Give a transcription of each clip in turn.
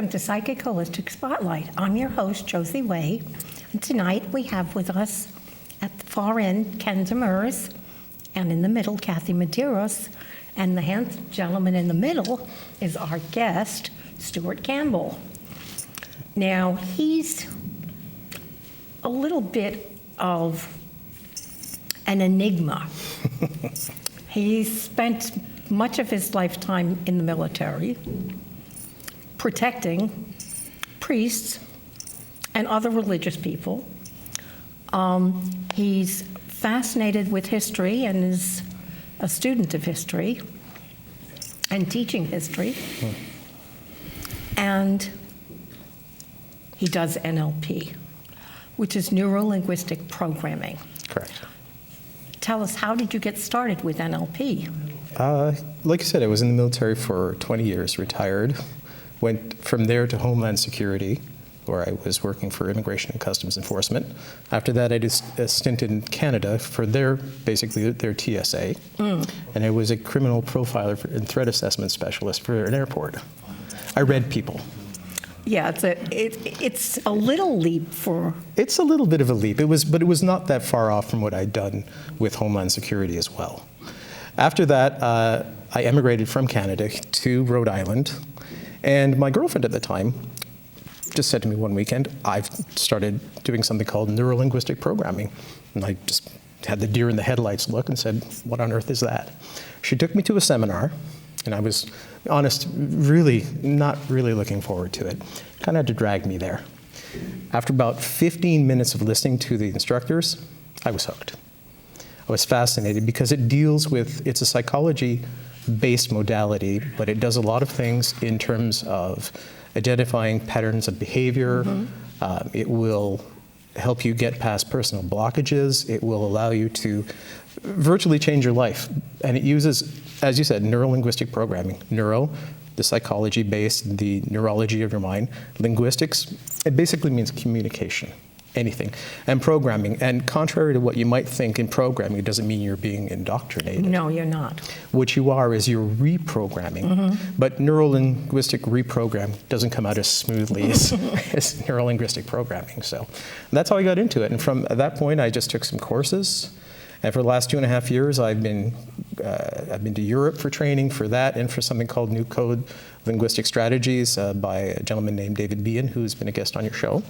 Welcome to Psychic Holistic Spotlight. I'm your host, Josie Way, and tonight we have with us at the far end, Ken Demers, and in the middle, Kathy Medeiros, and the handsome gentleman in the middle is our guest, Stewart Campbell. Now, he's a little bit of an enigma. He spent much of his lifetime in the military, protecting priests and other religious people. He's fascinated with history and is a student of history and teaching history. And he does NLP, which is neuro-linguistic programming. Correct. Tell us, how did you get started with NLP? Like I said, I was in the military for 20 years, retired. Went from there to Homeland Security, where I was working for Immigration and Customs Enforcement. After that, I did a stint in Canada for basically their TSA. And I was a criminal profiler and threat assessment specialist for an airport. I read people. Yeah, it's a little leap for... It's a little bit of a leap. But it was not that far off from what I'd done with Homeland Security as well. After that, I emigrated from Canada to Rhode Island. And my girlfriend at the time just said to me one weekend, I've started doing something called neuro-linguistic programming. And I just had the deer in the headlights look and said, what on earth is that? She took me to a seminar, and I was honest, really not really looking forward to it. Kind of had to drag me there. After about 15 minutes of listening to the instructors, I was hooked. I was fascinated because it's a psychology-based modality, but it does a lot of things in terms of identifying patterns of behavior. It will help you get past personal blockages. It will allow you to virtually change your life. And it uses, as you said, neuro-linguistic programming. Neuro, the psychology-based, the neurology of your mind. Linguistics, it basically means communication. Anything. And programming. And contrary to what you might think in programming, it doesn't mean you're being indoctrinated. No, you're not. What you are is you're reprogramming. But neuro-linguistic reprogram doesn't come out as smoothly as neuro-linguistic programming. So that's how I got into it. And from that point, I just took some courses. And for the last 2.5 years, I've been to Europe for training for that and for something called New Code Linguistic Strategies by a gentleman named David Behan, who's been a guest on your show.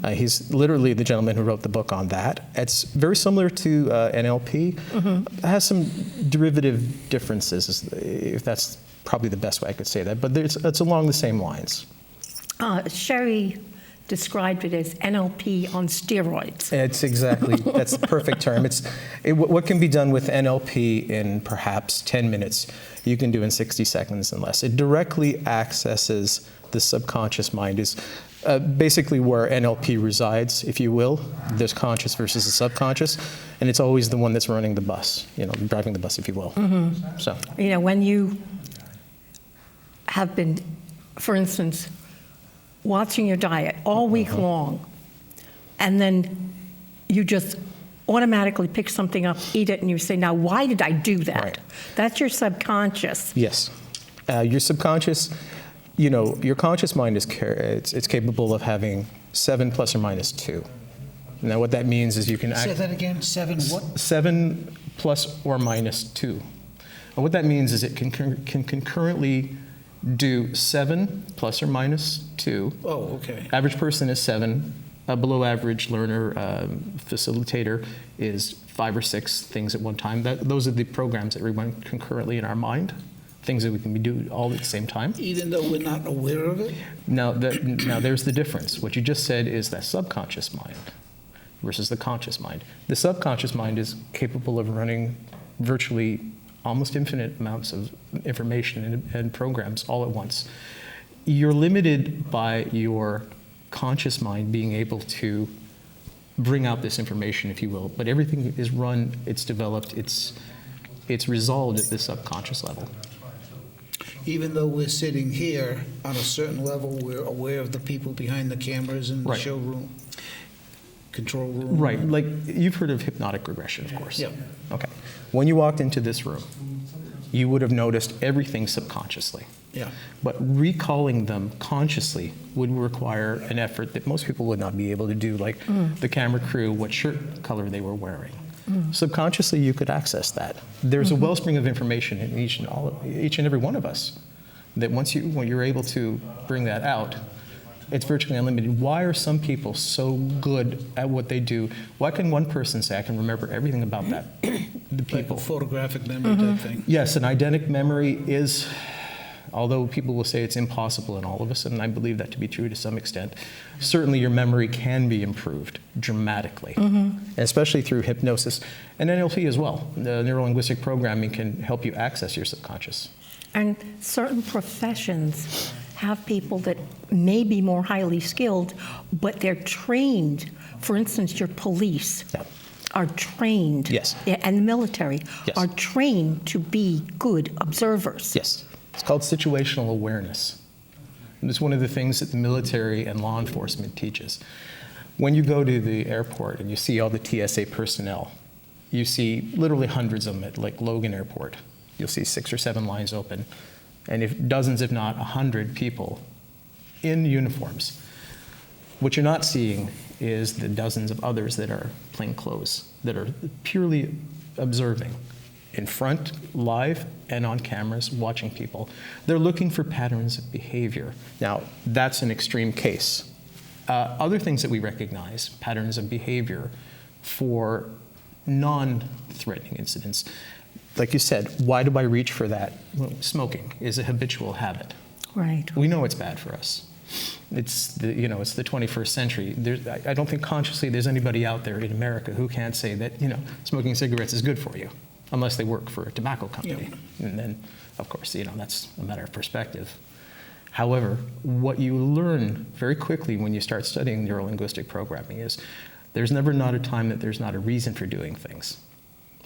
He's literally the gentleman who wrote the book on that. It's very similar to NLP. It has some derivative differences, if that's probably the best way I could say that, but it's along the same lines. Sherry described it as NLP on steroids. That's the perfect term. What can be done with NLP in perhaps 10 minutes, you can do in 60 seconds and less. It directly accesses the subconscious mind, is basically where NLP resides, if you will. There's conscious versus the subconscious, and it's always the one that's running the bus, driving the bus, if you will. So, when you have been, for instance, watching your diet all week long, and then you just automatically pick something up, eat it, and you say, now, why did I do that? Right. That's your subconscious. Yes. Your subconscious, your conscious mind it's capable of having 7 plus or minus 2. Now, what that means is you can... Say that again, 7 what? 7 plus or minus 2. And what that means is it can concurrently do 7 plus or minus 2. Oh, okay. Average person is 7. A below average learner, facilitator is 5 or 6 things at one time. Those are the programs that we run concurrently in our mind, things that we can do all at the same time. Even though we're not aware of it? Now there's the difference. What you just said is that subconscious mind versus the conscious mind. The subconscious mind is capable of running virtually almost infinite amounts of information and programs all at once. You're limited by your conscious mind being able to bring out this information, if you will, but everything is run, it's developed, it's resolved at the subconscious level. Even though we're sitting here on a certain level, we're aware of the people behind the cameras in the Right. showroom, control room. Right, like you've heard of hypnotic regression, of course. Yeah. Okay. When you walked into this room, you would have noticed everything subconsciously. Yeah. But recalling them consciously would require an effort that most people would not be able to do, like the camera crew, what shirt color they were wearing. Subconsciously, you could access that. There's a wellspring of information in each and every one of us that when you're able to bring that out, it's virtually unlimited. Why are some people so good at what they do? Why can one person say, I can remember everything about that? The Like people. a photographic memory type thing. Yes, an eidetic memory is, although people will say it's impossible in all of us, and I believe that to be true to some extent, certainly your memory can be improved dramatically, and especially through hypnosis and NLP as well. The neuro-linguistic programming can help you access your subconscious. And certain professions have people that may be more highly skilled, but they're trained. For instance, your police Yeah. are trained, Yes. and the military Yes. are trained to be good observers. Yes, it's called situational awareness. And it's one of the things that the military and law enforcement teaches. When you go to the airport and you see all the TSA personnel, you see literally hundreds of them at like Logan Airport. You'll see 6 or 7 lines open, and dozens, if not 100 people in uniforms. What you're not seeing is the dozens of others that are plain clothes, that are purely observing in front, live, and on cameras, watching people. They're looking for patterns of behavior. Now, that's an extreme case. Other things that we recognize, patterns of behavior for non-threatening incidents. Like you said, why do I reach for that? Well, smoking is a habitual habit. Right. We know it's bad for us. It's the 21st century. I don't think consciously there's anybody out there in America who can't say that, smoking cigarettes is good for you, unless they work for a tobacco company. Yeah. And then, of course, that's a matter of perspective. However, what you learn very quickly when you start studying neuro-linguistic programming is there's never not a time that there's not a reason for doing things.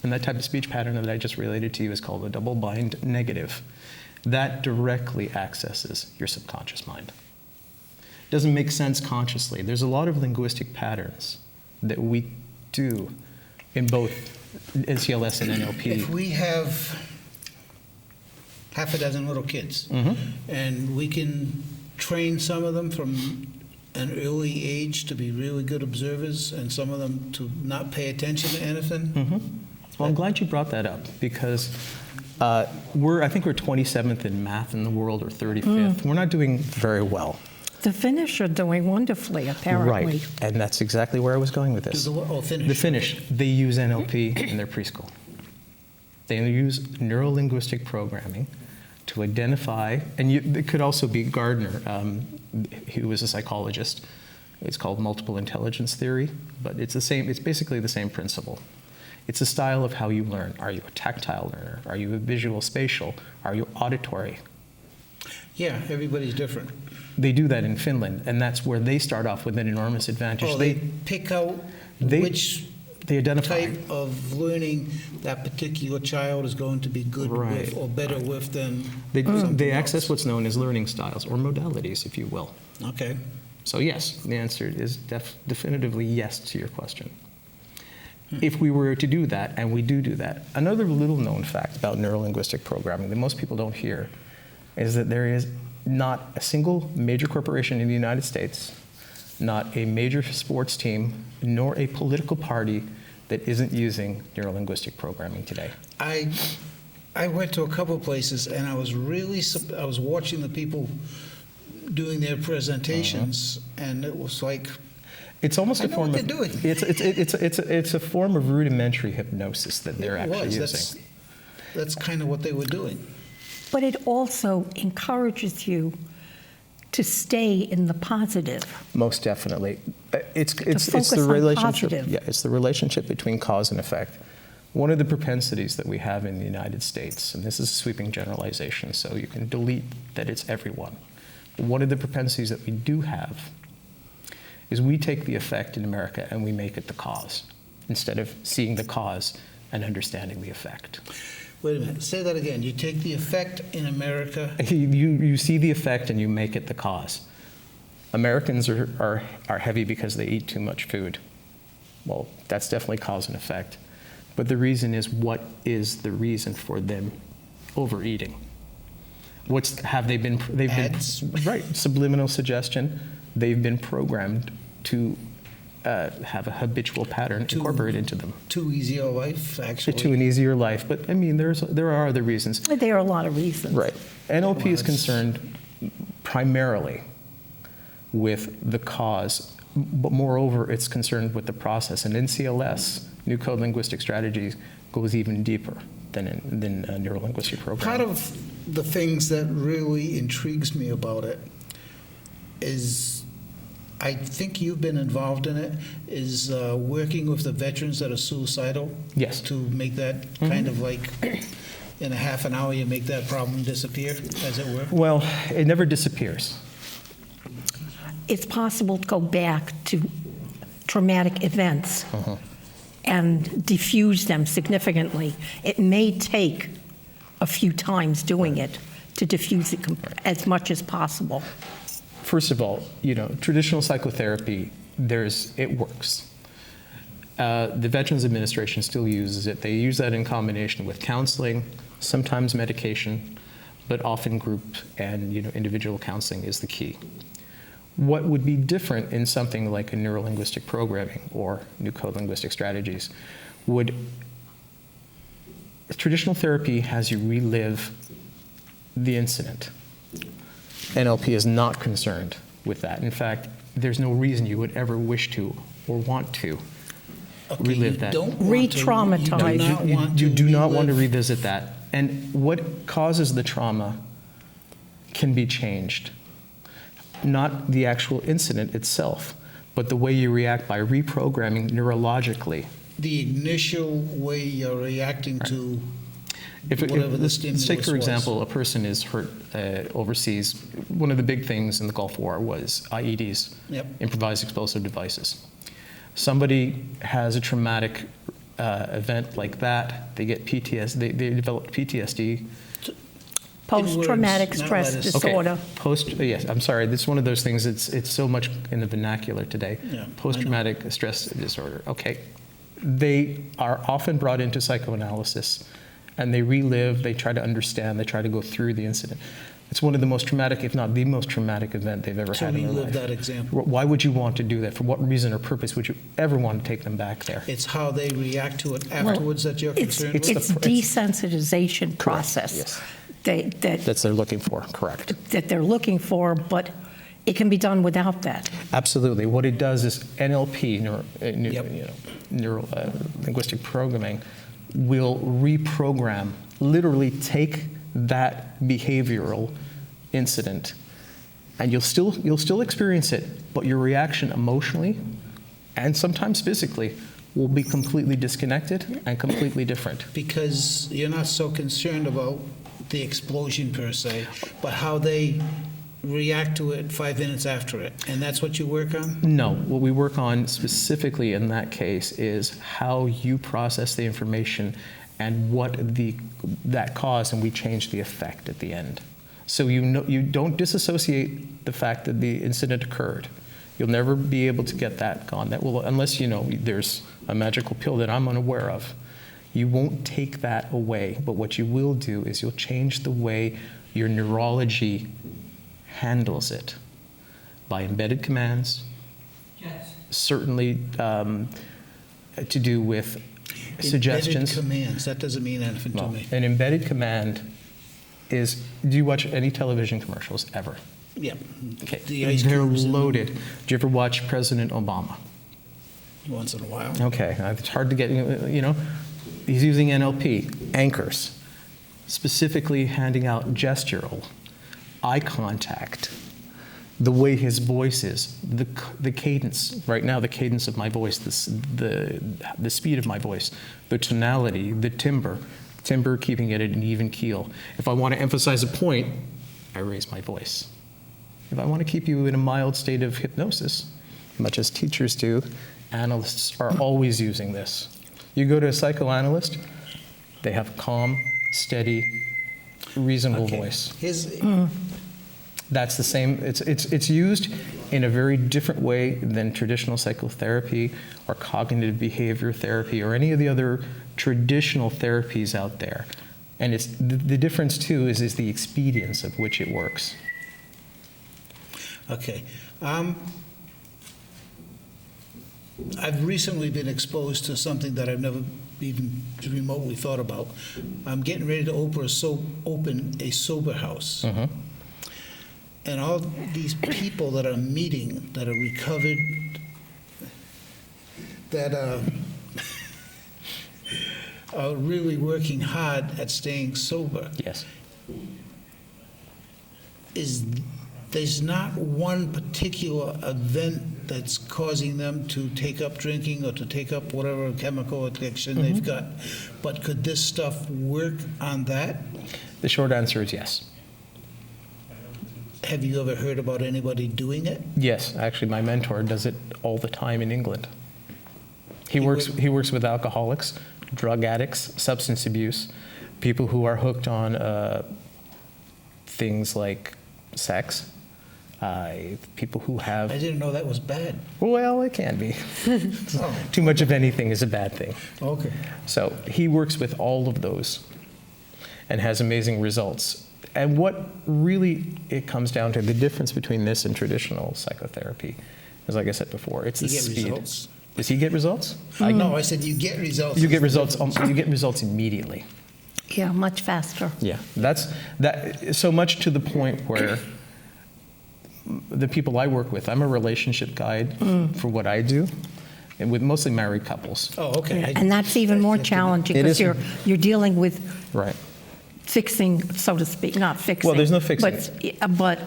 And that type of speech pattern that I just related to you is called a double-bind negative. That directly accesses your subconscious mind. It doesn't make sense consciously. There's a lot of linguistic patterns that we do in both NCLS and NLP. If we have half a dozen little kids, and we can train some of them from an early age to be really good observers, and some of them to not pay attention to anything. Well, I'm glad you brought that up because I think we're 27th in math in the world, or 35th. We're not doing very well. The Finnish are doing wonderfully, apparently. Right, and that's exactly where I was going with this. Finnish. The Finnish, they use NLP in their preschool. They use neuro-linguistic programming to identify, and it could also be Gardner, who was a psychologist. It's called multiple intelligence theory, but it's basically the same principle. It's a style of how you learn. Are you a tactile learner? Are you a visual spatial? Are you auditory? Yeah, everybody's different. They do that in Finland, and that's where they start off with an enormous advantage. Oh, they pick out which they identify type of learning that particular child is going to be good with or better with than They access what's known as learning styles, or modalities, if you will. Okay. So yes, the answer is definitively yes to your question. If we were to do that, and we do that, another little known fact about neuro-linguistic programming that most people don't hear is that there is not a single major corporation in the United States, not a major sports team, nor a political party that isn't using neuro-linguistic programming today. I went to a couple of places, and I was watching the people doing their presentations, and it was like, it's almost I a know form what of they're doing. It's a form of rudimentary hypnosis that they're actually using. That's kind of what they were doing. But it also encourages you to stay in the positive. Most definitely. It's focus the on relationship. positive. Yeah, it's the relationship between cause and effect. One of the propensities that we have in the United States, and this is a sweeping generalization, so you can delete that it's everyone. But one of the propensities that we do have is we take the effect in America and we make it the cause, instead of seeing the cause and understanding the effect. Wait a minute. Say that again. You take the effect in America. You see the effect and you make it the cause. Americans are heavy because they eat too much food. Well, that's definitely cause and effect. But the reason is, what is the reason for them overeating. Have they been, Ads. right, subliminal suggestion. They've been programmed to have a habitual pattern incorporated into them. Too easy a life, actually. To an easier life. But I mean, there are other reasons. There are a lot of reasons. Right. NLP is it's- concerned primarily with the cause, but moreover, it's concerned with the process. And NCLS, New Code Linguistic Strategies, goes even deeper than neuro-linguistic programming. Part of the things that really intrigues me about it is, I think you've been involved in it, is working with the veterans that are suicidal. Yes. To make that kind of like, in a half an hour, you make that problem disappear, as it were. Well, it never disappears. It's possible to go back to traumatic events and diffuse them significantly. It may take a few times doing it to diffuse it as much as possible. First of all, traditional psychotherapy, it works. The Veterans Administration still uses it. They use that in combination with counseling, sometimes medication, but often group and individual counseling is the key. What would be different in something like a neuro-linguistic programming or New Code Linguistic Strategies traditional therapy has you relive the incident. NLP is not concerned with that. In fact, there's no reason you would ever wish to or want to relive that. Re-traumatize. You do not want to revisit that. And what causes the trauma can be changed. Not the actual incident itself, but the way you react by reprogramming neurologically. The initial way you're reacting to If whatever the stimulus let's take, for was. example, a person is hurt overseas. One of the big things in the Gulf War was IEDs, Yep. improvised explosive devices. Somebody has a traumatic event like that. They get PTSD. They develop PTSD. Post-traumatic words, not stress letters. disorder. Yes, I'm sorry. This is one of those things. It's so much in the vernacular today. Yeah, Post-traumatic stress disorder. Okay, they are often brought into psychoanalysis, and they relive. They try to understand. They try to go through the incident. It's one of the most traumatic, if not the most traumatic event they've ever To had in their relive life. that example. Why would you want to do that? For what reason or purpose would you ever want to take them back there? It's how they react to it afterwards that you're concerned with. It's desensitization process Yes. that They're looking for, correct. they're looking for, but it can be done without that. Absolutely. What it does is NLP, Yep. neuro-linguistic programming, will reprogram, literally take that behavioral incident, and you'll still experience it, but your reaction emotionally and sometimes physically will be completely disconnected and completely different. Because you're not so concerned about the explosion per se, but how they react to it 5 minutes after it. And that's what you work on? No, what we work on specifically in that case is how you process the information and what that caused, and we change the effect at the end. So you don't disassociate the fact that the incident occurred. You'll never be able to get that gone. That will, unless there's a magical pill that I'm unaware of. You won't take that away, but what you will do is you'll change the way your neurology handles it by embedded commands. Yes. Certainly to do with suggestions. Embedded commands, that doesn't mean anything to Well, me. an embedded command is, do you watch any television commercials ever? Yeah. Okay, The ice they're cubes and- loaded. Do you ever watch President Obama? Once in a while. Okay, it's hard to get, he's using NLP, anchors, specifically handing out gestural, eye contact, the way his voice is, the cadence, right now the cadence of my voice, the speed of my voice, the tonality, the timbre keeping it at an even keel. If I want to emphasize a point, I raise my voice. If I want to keep you in a mild state of hypnosis, much as teachers do, analysts are always using this. You go to a psychoanalyst, they have a calm, steady, reasonable Okay. voice. Here's, That's the same. It's used in a very different way than traditional psychotherapy or cognitive behavior therapy or any of the other traditional therapies out there. And it's the difference too is the expedience of which it works. Okay. I've recently been exposed to something that I've never even remotely thought about. I'm getting ready to open a sober house. And all these people that are meeting, that are recovered, that are really working hard at staying sober, Yes. there's not one particular event that's causing them to take up drinking or to take up whatever chemical addiction they've got. But could this stuff work on that? The short answer is yes. Have you ever heard about anybody doing it? Yes, actually, my mentor does it all the time in England. He works with alcoholics, drug addicts, substance abuse, people who are hooked on things like sex, people who have. I didn't know that was bad. Well, it can be. Oh, Too much of anything is a bad thing. okay. So he works with all of those and has amazing results. And what really it comes down to, the difference between this and traditional psychotherapy is, like I said before, it's the You get speed. results? Does he get results? No, I said you get results. You get results. You get results immediately. Yeah, much faster. Yeah, that's so much to the point where the people I work with, I'm a relationship guide for what I do, and with mostly married couples. Oh, okay. And that's even more challenging It because is. you're dealing with Right. fixing, so to speak, not fixing. Well, there's no fixing. But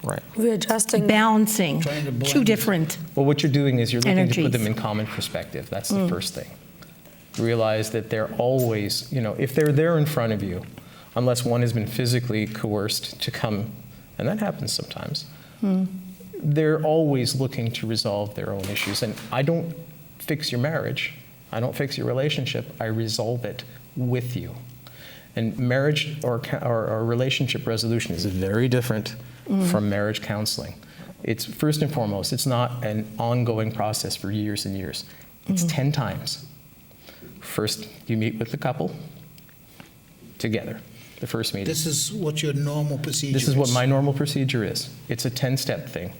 Right. Readjusting. balancing Trying to blend. two different. Well, what you're doing is you're looking to put Energies. them in common perspective. That's the first thing. Realize that they're always, if they're there in front of you, unless one has been physically coerced to come, and that happens sometimes, they're always looking to resolve their own issues. And I don't fix your marriage. I don't fix your relationship. I resolve it with you. And marriage or relationship resolution is very different from marriage counseling. It's first and foremost, it's not an ongoing process for years and years. It's 10 times. First, you meet with the couple together, the first meeting. This is what your normal procedure This is what my normal procedure is. It's a 10-step thing,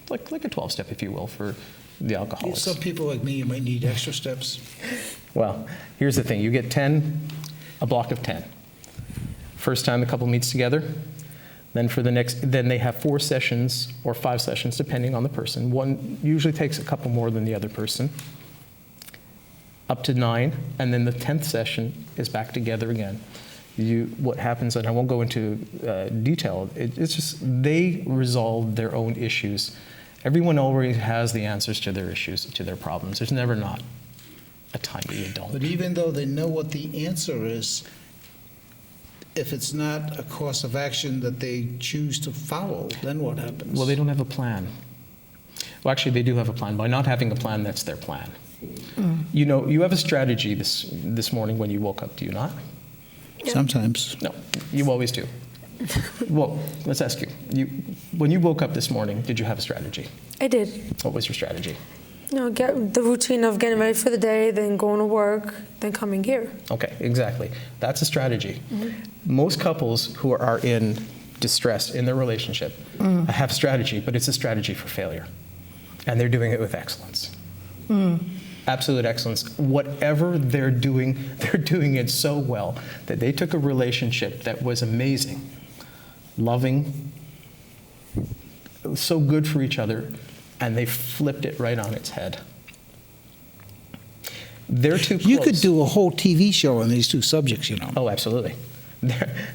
like a 12-step, if you will, for the alcoholics. Some people like me, you might need extra steps. Well, here's the thing. You get 10, a block of 10. First time the couple meets together, then then they have 4 sessions or 5 sessions, depending on the person. One usually takes a couple more than the other person, up to 9, and then the 10th session is back together again. What happens, and I won't go into detail, it's just they resolve their own issues. Everyone already has the answers to their issues, to their problems. There's never not a time that you don't. But even though they know what the answer is, if it's not a course of action that they choose to follow, then what happens? Well, they don't have a plan. Well, actually, they do have a plan. By not having a plan, that's their plan. You have a strategy this morning when you woke up, do you not? Sometimes. No, you always do. Well, let's ask you. When you woke up this morning, did you have a strategy? I did. What was your strategy? Get the routine of getting ready for the day, then going to work, then coming here. Okay, exactly. That's a strategy. Most couples who are in distress in their relationship have strategy, but it's a strategy for failure. And they're doing it with excellence. Absolute excellence. Whatever they're doing it so well that they took a relationship that was amazing, loving, so good for each other, and they flipped it right on its head. They're too close. You could do a whole TV show on these two subjects, Oh, absolutely.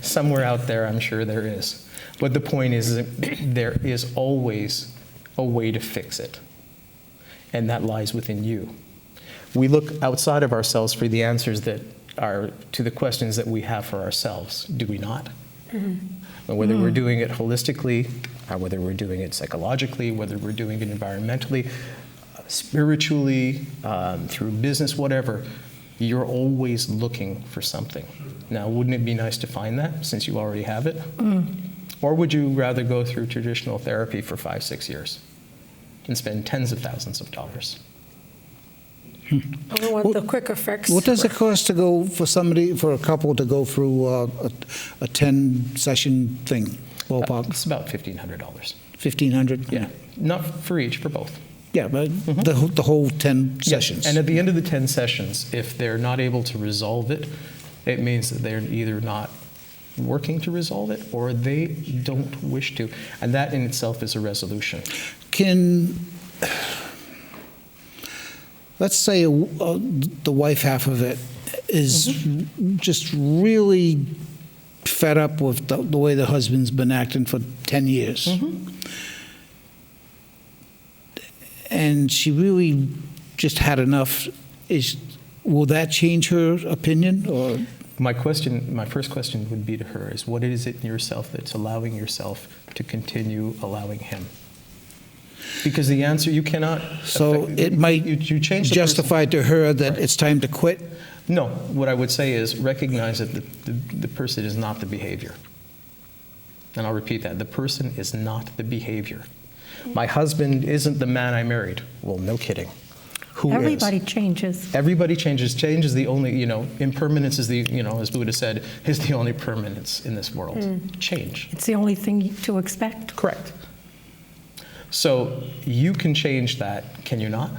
Somewhere out there, I'm sure there is. But the point is that there is always a way to fix it. And that lies within you. We look outside of ourselves for the answers that are to the questions that we have for ourselves, do we not? And whether we're doing it holistically, or whether we're doing it psychologically, whether we're doing it environmentally, spiritually, through business, whatever, you're always looking for something. Now, wouldn't it be nice to find that since you already have it? Or would you rather go through traditional therapy for 5-6 years and spend tens of thousands of dollars? I want the quicker fix. What does it cost to go for a couple to go through a 10-session thing, ballpark? It's about $1,500. 1,500? Yeah, not for each, for both. Yeah, but the whole 10 sessions. Yes. And at the end of the 10 sessions, if they're not able to resolve it, it means that they're either not working to resolve it or they don't wish to. And that in itself is a resolution. Let's say the wife half of it is just really fed up with the way the husband's been acting for 10 years. And she really just had enough. Will that change her opinion? Or My first question would be to her is, what is it in yourself that's allowing yourself to continue allowing him? Because the answer, you cannot. so it might you change the justify to her that it's time to quit? No, what I would say is recognize that the person is not the behavior. And I'll repeat that. The person is not the behavior. My husband isn't the man I married. Well, no kidding. Who Everybody is? changes. Everybody changes. Change is the only, impermanence is the, as Buddha said, is the only permanence in this world. Change. It's the only thing to expect. Correct. So you can change that, can you not?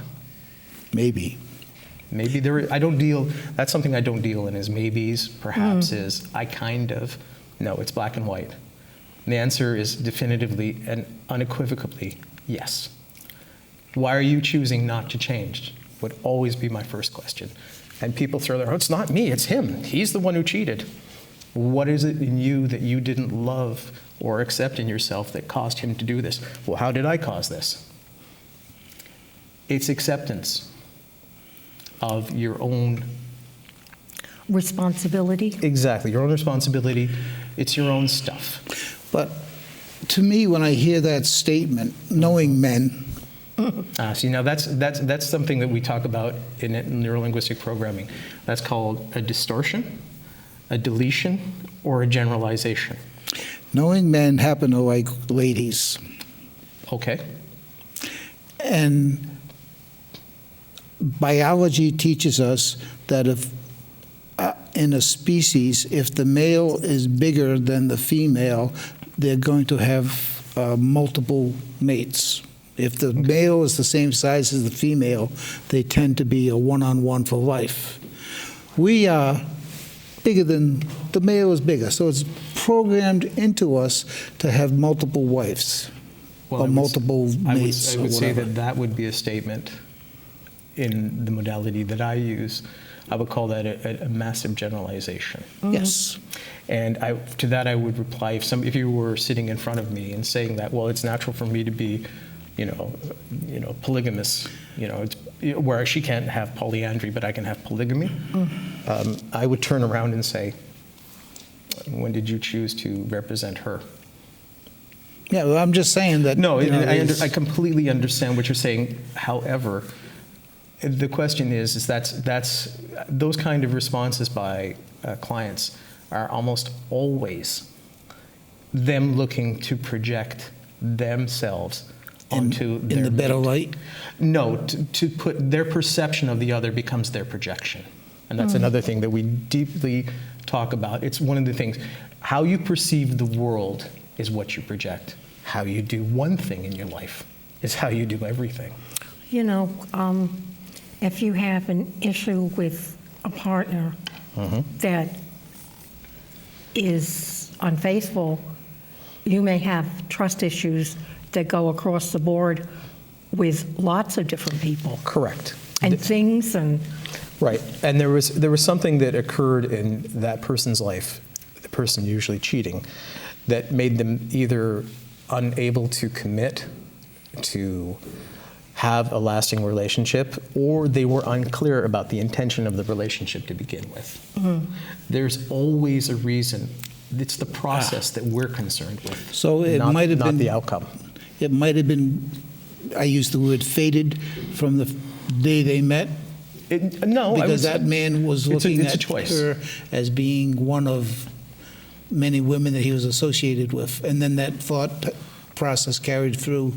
Maybe. Maybe that's something I don't deal in is maybes, perhaps is, I kind of. No, it's black and white. And the answer is definitively and unequivocally yes. Why are you choosing not to change? Would always be my first question. And people throw their, it's not me, it's him. He's the one who cheated. What is it in you that you didn't love or accept in yourself that caused him to do this? Well, how did I cause this? It's acceptance of your own Responsibility. Exactly, your own responsibility. It's your own stuff. But to me, when I hear that statement, knowing men, See, now that's something that we talk about in neurolinguistic programming. That's called a distortion, a deletion, or a generalization. knowing men happen to like ladies. Okay. And biology teaches us that if in a species, if the male is bigger than the female, they're going to have multiple mates. If the male is the same size as the female, they tend to be a one-on-one for life. We are bigger than, the male is bigger, so it's programmed into us to have multiple wives or multiple mates. I would say that would be a statement in the modality that I use. I would call that a massive generalization. Yes. And to that I would reply, if you were sitting in front of me and saying that, well, it's natural for me to be, polygamous, where she can't have polyandry, but I can have polygamy. I would turn around and say, when did you choose to represent her? Yeah, well, I'm just saying that. No, I completely understand what you're saying. However, the question is that's those kind of responses by clients are almost always them looking to project themselves onto in the better light? No, to put their perception of the other becomes their projection. And that's another thing that we deeply talk about. It's one of the things. How you perceive the world is what you project. How you do one thing in your life is how you do everything. If you have an issue with a partner that is unfaithful, you may have trust issues that go across the board with lots of different people. Correct. And things and... Right. And there was something that occurred in that person's life, the person usually cheating, that made them either unable to commit to have a lasting relationship, or they were unclear about the intention of the relationship to begin with. There's always a reason. It's the process that we're concerned with. So it might have been not the outcome. It might have been, I used the word fated from the day they met. No, because that man was looking it's at her as being one of many women that he was associated with, and then that thought process carried through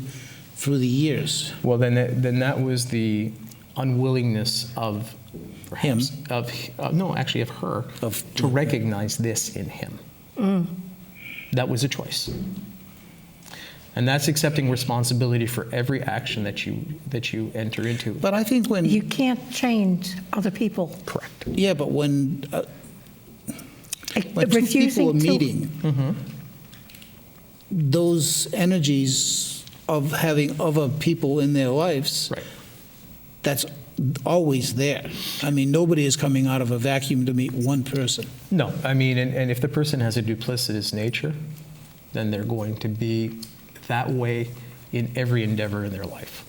the years. Well, then that was the unwillingness of perhaps, of her to recognize this in him. That was a choice. And that's accepting responsibility for every action that you enter into. But I think when You can't change other people. Correct. yeah, but when two people Refusing are to. meeting, those energies of having other people in their lives, Right. that's always there. I mean, nobody is coming out of a vacuum to meet one person. No, I mean, and if the person has a duplicitous nature, then they're going to be that way in every endeavor in their life.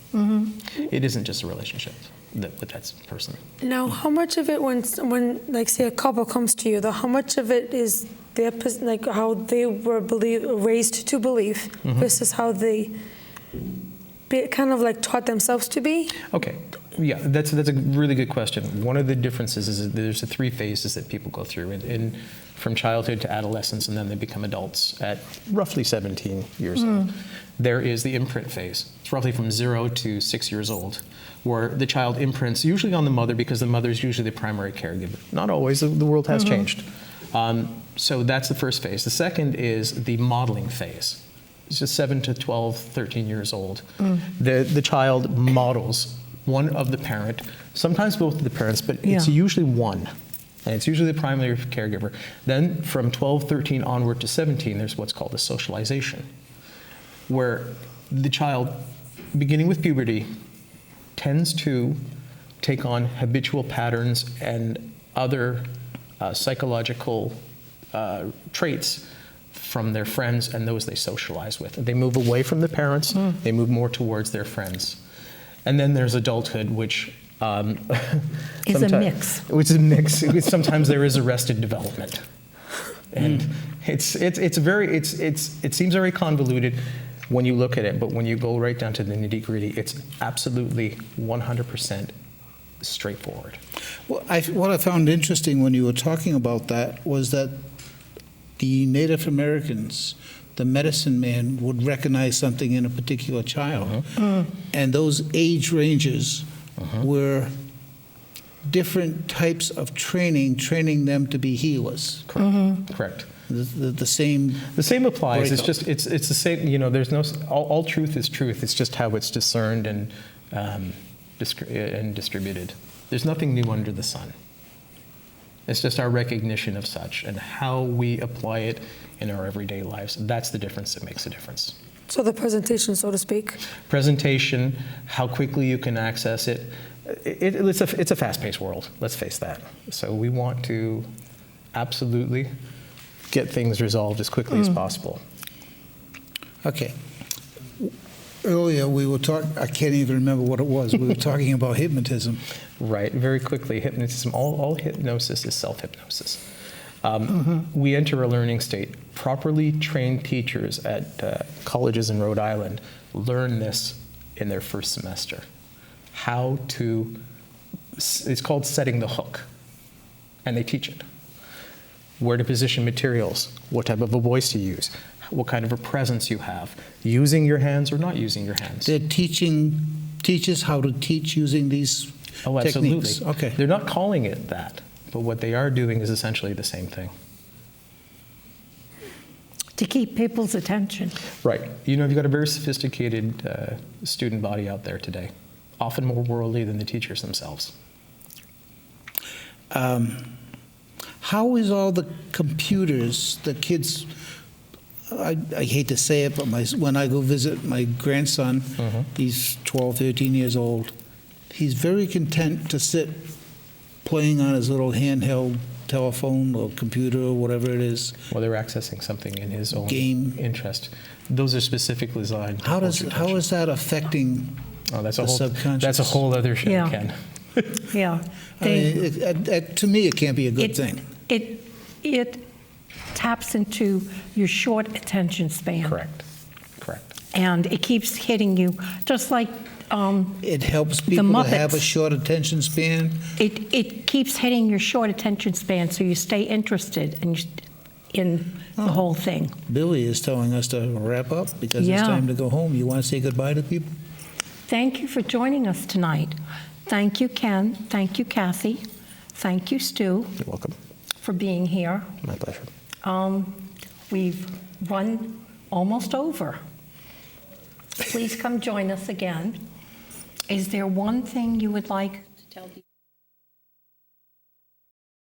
It isn't just a relationship, but that's personal. Now, how much of it, when like say a couple comes to you, though, how much of it is their like how they were raised to believe versus how they kind of like taught themselves to be? Okay, yeah, that's a really good question. One of the differences is that there's the 3 phases that people go through, from childhood to adolescence, and then they become adults at roughly 17 years old. There is the imprint phase. It's roughly from 0 to 6 years old, where the child imprints usually on the mother because the mother is usually the primary caregiver. Not always, the world has changed. So that's the first phase. The second is the modeling phase. It's just 7 to 12, 13 years old. The child models one of the parent, sometimes both of the parents, but it's usually one. And it's usually the primary caregiver. Then from 12, 13 onward to 17, there's what's called a socialization, where the child, beginning with puberty, tends to take on habitual patterns and other psychological traits from their friends and those they socialize with. They move away from the parents, they move more towards their friends. And then there's adulthood, which Is a mix. Which is a mix. Sometimes there is arrested development, and it seems very convoluted when you look at it, but when you go right down to the nitty-gritty, it's absolutely 100% straightforward. Well, what I found interesting when you were talking about that was that the Native Americans, the medicine man, would recognize something in a particular child. And those age ranges were different types of training them to be healers. Correct. The same. The same applies. It's breakup. just it's the same. You know, there's no all truth is truth. It's just how it's discerned and distributed. There's nothing new under the sun. It's just our recognition of such and how we apply it in our everyday lives. That's the difference that makes a difference. So the presentation, so to speak. Presentation, how quickly you can access it. It's a fast-paced world, let's face that. So we want to absolutely get things resolved as quickly as possible. Okay. Earlier we were talking, I can't even remember what it was. We were talking about hypnotism. Right, very quickly, hypnotism, all hypnosis is self-hypnosis. We enter a learning state. Properly trained teachers at colleges in Rhode Island learn this in their first semester. How to, it's called setting the hook, and they teach it. Where to position materials, what type of a voice to use, what kind of a presence you have, using your hands or not using your hands. They're teaches how to teach using these Oh, absolutely. techniques. Okay. They're not calling it that, but what they are doing is essentially the same thing. To keep people's attention. Right. You know, you've got a very sophisticated student body out there today, often more worldly than the teachers themselves. How is all the computers, the kids, I hate to say it, but when I go visit my grandson, he's 12, 13 years old, he's very content to sit playing on his little handheld telephone or computer or whatever it is. Well, they're accessing something in his own Game. interest. Those are specifically designed to How hold your is attention. that affecting That's the a whole. subconscious? That's a whole other show, Yeah. Ken. Yeah. I mean, to me, it can't be a good It- thing. It taps into your short attention span. Correct. Correct. And it keeps hitting you, just like It helps people to have a Muppets. short attention span. it keeps hitting your short attention span, so you stay interested in the whole thing. Billy is telling us to wrap up because it's Yeah. time to go home. You want to say goodbye to people? Thank you for joining us tonight. Thank you, Ken. Thank you, Kathy. Thank you, Stu, You're welcome. for being here. My pleasure. We've run almost over. Please come join us again. Is there one thing you would like to tell people?